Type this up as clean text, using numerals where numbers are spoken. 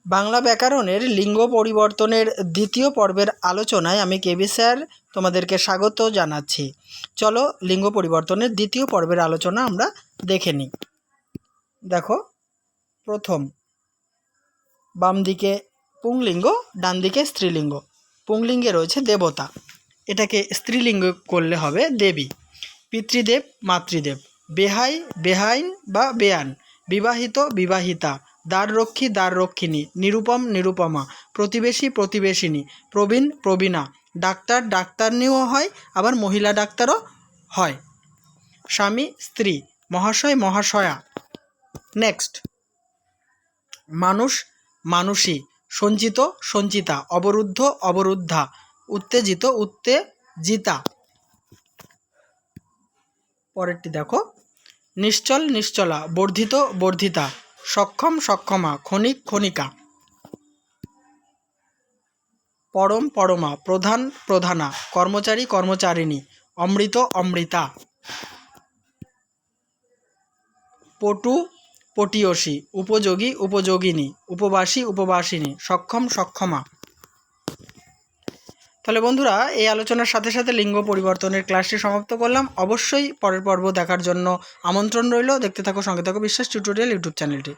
বাংলা ব্যাকরণের লিঙ্গ পরিবর্তনের দ্বিতীয় পর্বের আলোচনায় আমি কেবি স্যার তোমাদেরকে স্বাগত জানাচ্ছি। চলো লিঙ্গ পরিবর্তনের দ্বিতীয় পর্বের আলোচনা আমরা দেখে নিই। দেখো, প্রথম বাম দিকে পুংলিঙ্গ, ডান দিকে স্ত্রীলিঙ্গ। পুংলিঙ্গে রয়েছে দেবতা, এটাকে স্ত্রীলিঙ্গ করলে হবে দেবী। পিতৃদেব, মাতৃদেব। বেহাই, বেহাইন বা বেয়ান। বিবাহিত, বিবাহিতা। দ্বাররক্ষী, দ্বাররক্ষিণী। নিরুপম, নিরুপমা। প্রতিবেশী, প্রতিবেশিনী। প্রবীণ, প্রবীণা। ডাক্তার, ডাক্তারনিও হয়, আবার মহিলা ডাক্তারও হয়। স্বামী, স্ত্রী। মহাশয়, মহাশয়া। নেক্সট, মানুষ, মানুষী। সঞ্চিত, সঞ্চিতা। অবরুদ্ধ, অবরুদ্ধা। উত্তেজিত, উত্তেজিতা। পরেরটি দেখো, নিশ্চল, নিশ্চলা। বর্ধিত, বর্ধিতা। সক্ষম, সক্ষমা। ক্ষণিক, ক্ষণিকা। পরম, পরমা। প্রধান, প্রধানা। কর্মচারী, কর্মচারিণী। অমৃত, অমৃতা। পটু, পটীয়সী। উপযোগী, উপযোগিনী। উপবাসী, উপবাসিনী। সক্ষম, সক্ষমা। তাহলে বন্ধুরা, এই আলোচনার সাথে সাথে লিঙ্গ পরিবর্তনের ক্লাসটি সমাপ্ত করলাম। অবশ্যই পরের পর্ব দেখার জন্য আমন্ত্রণ রইল। দেখতে থাকো, সঙ্গে থাকো বিশ্বাস টিউটোরিয়াল ইউটিউব চ্যানেলটি।